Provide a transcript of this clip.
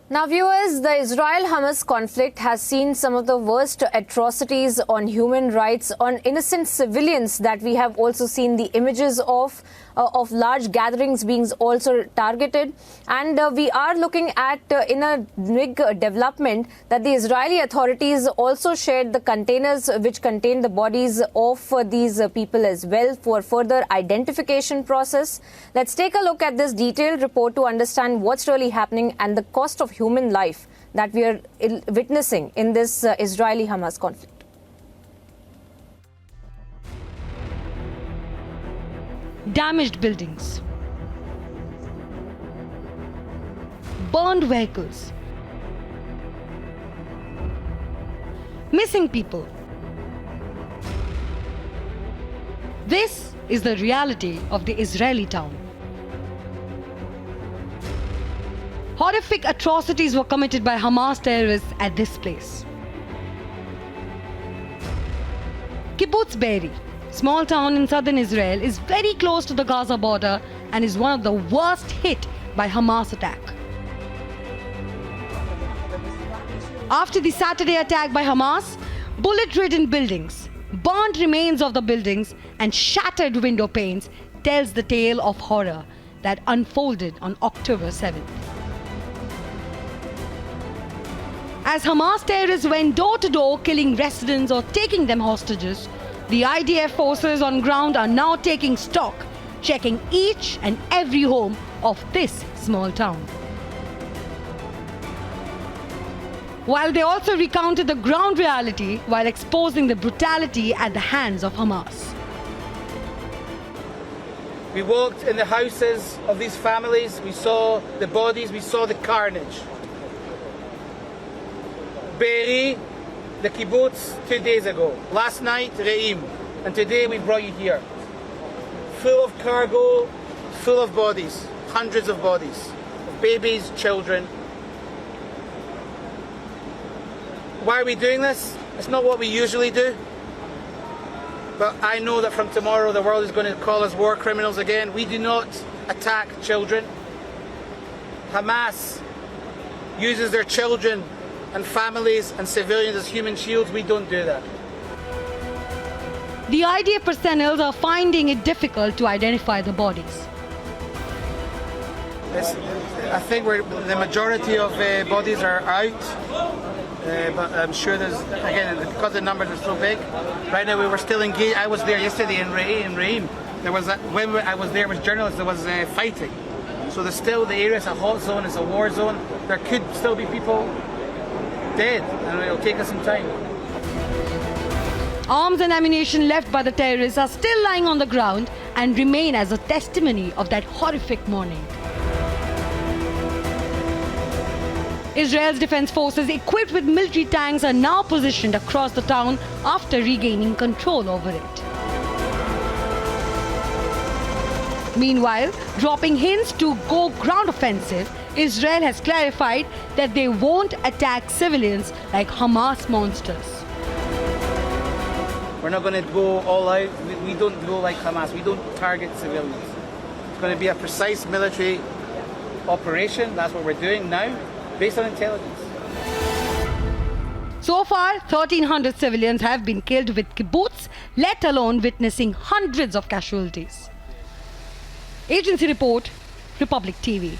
Now, viewers, the Israel-Hamas conflict has seen some of the worst atrocities on human rights on innocent civilians that we have also seen the images of large gatherings being also targeted. And we are looking at, in a big development, that the Israeli authorities also shared the containers which contain the bodies of these people as well for further identification process. Let's take a look at this detailed report to understand what's really happening and the cost of human life that we are witnessing in this Israeli-Hamas conflict. Damaged buildings, burned vehicles, missing people. This is the reality of the Israeli town. Horrific atrocities were committed by Hamas terrorists at this place. Kibbutz Be'eri, small town in southern Israel, is very close to the Gaza border and is one of the worst hit by Hamas attack. After the Saturday attack by Hamas, bullet-ridden buildings, burned remains of the buildings and shattered window panes tells the tale of horror that unfolded on October 7th. As Hamas terrorists went door to door killing residents or taking them hostages, the IDF forces on ground are now taking stock, checking each and every home of this small town. While they also recounted the ground reality while exposing the brutality at the hands of Hamas. We walked in the houses of these families, we saw the bodies, we saw the carnage. Be'eri, the kibbutz 2 days ago. Last night, Re'im. And today we brought you here. Full of cargo, full of bodies. Hundreds of bodies. Babies, children. Why are we doing this? It's not what we usually do. But I know that from tomorrow the world is going to call us war criminals again. We do not attack children. Hamas uses their children and families and civilians as human shields. We don't do that. The IDF personnel are finding it difficult to identify the bodies. I think the majority of bodies are out, but I'm sure there's, again, because the numbers are so big. Right now we were still engaged. I was there yesterday in Re'im. There was when I was there with journalists, there was fighting. So there's still, the area is a hot zone, it's a war zone. There could still be people dead, and it'll take us some time. Arms and ammunition left by the terrorists are still lying on the ground and remain as a testimony of that horrific morning. Israel's defense forces equipped with military tanks are now positioned across the town after regaining control over it. Meanwhile, dropping hints to go ground offensive, Israel has clarified that they won't attack civilians like Hamas monsters. We're not going to go all out. We don't go like Hamas. We don't target civilians. It's going to be a precise military operation. That's what we're doing now, based on intelligence. So far, 1,300 civilians have been killed with kibbutz, let alone witnessing hundreds of casualties. Agency report, Republic TV.